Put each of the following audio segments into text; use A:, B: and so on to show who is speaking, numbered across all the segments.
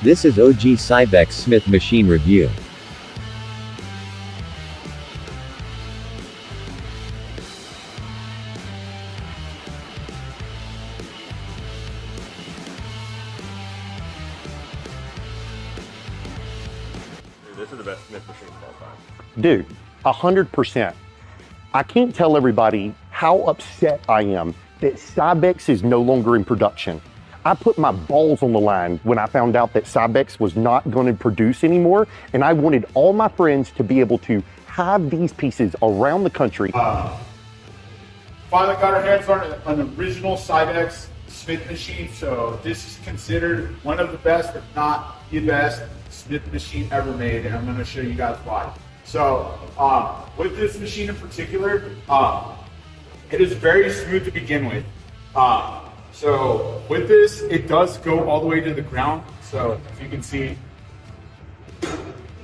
A: This is OG Cybex Smith machine review.
B: This is the best Smith machine of all time.
C: Dude, 100%. I can't tell everybody how upset I am that Cybex is no longer in production. I put my balls on the line when I found out that Cybex was not going to produce anymore, and I wanted all my friends to be able to have these pieces around the country.
D: Finally got our hands on an original Cybex Smith machine, so this is considered one of the best, if not the best, Smith machine ever made, and I'm going to show you guys why. So, with this machine in particular, it is very smooth to begin with. So with this, it does go all the way to the ground. So as you can see,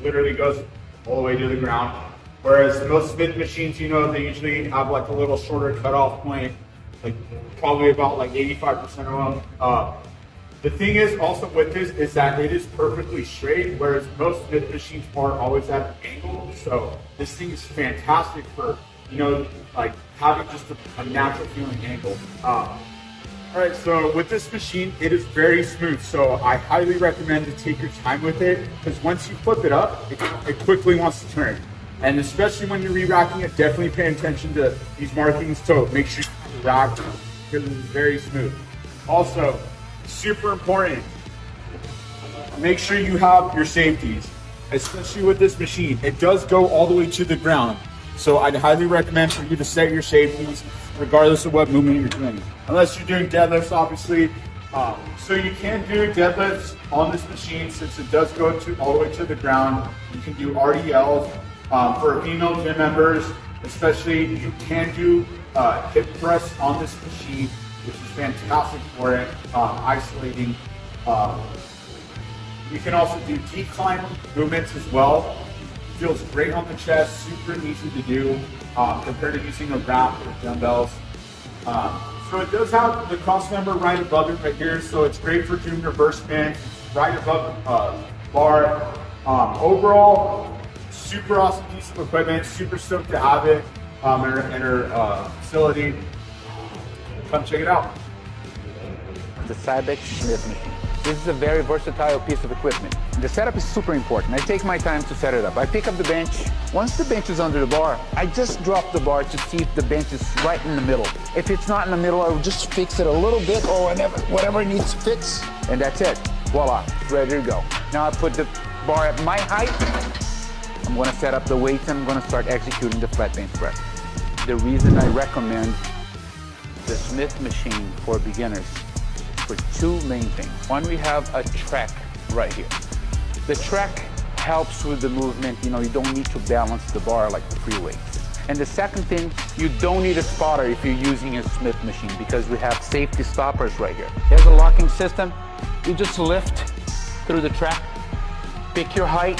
D: literally goes all the way to the ground. Whereas most Smith machines, you know, they usually have like a little shorter cutoff point, like probably about like 85% of them. The thing is also with this is that it is perfectly straight, whereas most Smith machines are always at an angle. So this thing is fantastic for, you know, like having just a natural feeling angle. All right, so with this machine, it is very smooth. So I highly recommend to take your time with it, because once you flip it up, it quickly wants to turn. And especially when you're re-racking it, definitely pay attention to these markings. So make sure you rack because it is very smooth. Also, super important, make sure you have your safeties, especially with this machine. It does go all the way to the ground. So I'd highly recommend for you to set your safeties regardless of what movement you're doing. Unless you're doing deadlifts, obviously. So you can do deadlifts on this machine since it does go all the way to the ground. You can do RDLs. For female gym members, especially, you can do hip press on this machine, which is fantastic for it, isolating. You can also do decline movements as well. Feels great on the chest, super easy to do compared to using a wrap or dumbbells. So it does have the cross member right above it right here, so it's great for doing reverse bends, right above bar. Overall, super awesome piece of equipment, super stoked to have it in our facility. Come check it out.
E: The Cybex Smith machine. This is a very versatile piece of equipment. The setup is super important. I take my time to set it up. I pick up the bench. Once the bench is under the bar, I just drop the bar to see if the bench is right in the middle. If it's not in the middle, I'll just fix it a little bit or whatever it needs to fix, and that's it. Voila, it's ready to go. Now I put the bar at my height. I'm gonna set up the weights and I'm gonna start executing the flat bench press. The reason I recommend the Smith machine for beginners for two main things. One, we have a track right here. The track helps with the movement. You know, you don't need to balance the bar like the free weights. And the second thing, you don't need a spotter if you're using a Smith machine because we have safety stoppers right here. There's a locking system. You just lift through the track, pick your height,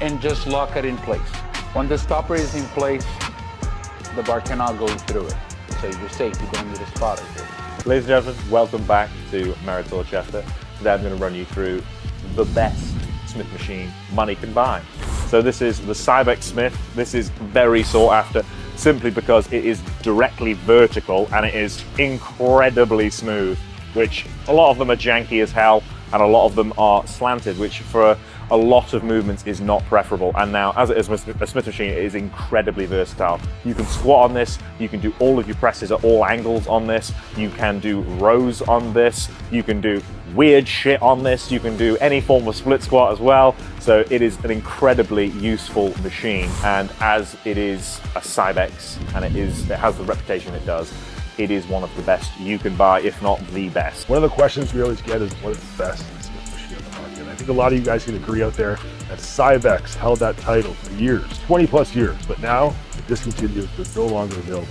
E: and just lock it in place. When the stopper is in place, the bar cannot go through it. So you're safe, you don't need a spotter here.
B: Ladies and gentlemen, welcome back to Meritor Chester. Today I'm going to run you through the best Smith machine money can buy. So this is the Cybex Smith. This is very sought after simply because it is directly vertical and it is incredibly smooth, which a lot of them are janky as hell and a lot of them are slanted, which for a lot of movements is not preferable. And now, as it is a Smith machine, it is incredibly versatile. You can squat on this, you can do all of your presses at all angles on this, you can do rows on this, you can do weird shit on this, you can do any form of split squat as well. So it is an incredibly useful machine, and as it is a Cybex and it has the reputation it does, it is one of the best you can buy, if not the best.
F: One of the questions we always get is what is the best Smith machine on the market? And I think a lot of you guys can agree out there that Cybex held that title for years, 20 plus years, but now it discontinued, it's no longer available.